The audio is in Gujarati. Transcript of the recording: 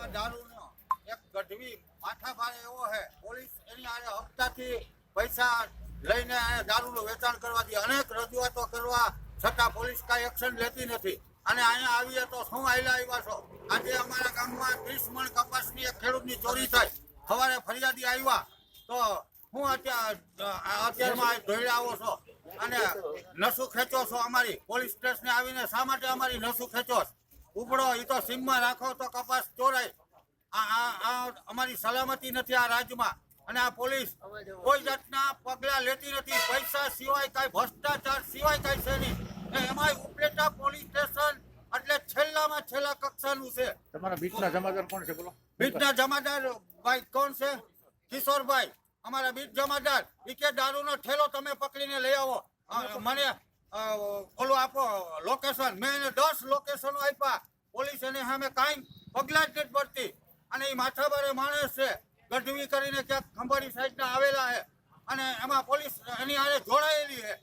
આ દારૂનો એક ગઢવી માથાભારે એવો છે. પોલીસ એની આરે હપ્તાથી પૈસા લઈને દારૂનું વેચાણ કરવા દે. અનેક રજૂઆતો કરવા છતાં પોલીસ કાંઈ એક્શન લેતી નથી. અને અહીંયા આવીએ તો શું આવ્યા છો. આજે અમારા ગામમાં 30 મણ કપાસની એક ખેડૂતની ચોરી થઈ. સવારે ફરિયાદી આવ્યા તો હું અત્યારમાં ધોઈડા આવો છો અને નસું ખેંચો છો. અમારી પોલીસ સ્ટેશને આવીને શા માટે અમારી નસું ખેંચો? ઉપડો એ તો સીમમાં રાખો તો કપાસ ચોરાય. આ અમારી સલામતી નથી આ રાજ્યમાં. અને આ પોલીસ કોઈ જાતના પગલા લેતી નથી. પૈસા સિવાય કાંઈ ભ્રષ્ટાચાર સિવાય કાંઈ છે નહીં. એમાં ઉપલેટા પોલીસ સ્ટેશન એટલે છેલ્લામાં છેલ્લા કક્ષાનું છે. તમારા બીટના જમાદાર કોણ છે બોલો? બીટના જમાદાર ભાઈ કોણ છે? કિશોરભાઈ અમારા બીટ જમાદાર. એ કે દારૂનો ઠેલો તમે પકડીને લઈ આવો. મને ઓલું આપો લોકેશન. મેં એને 10 લોકેશનો આપ્યા. પોલીસ એને સામે કાંઈ પગલાં જ નથી પડતી. અને એ માથાભારે માણસ છે. ગઢવી કરીને ક્યાંક ખંભાળી સાઈડના આવેલા છે અને એમાં પોલીસ એની હારે જોડાયેલી છે.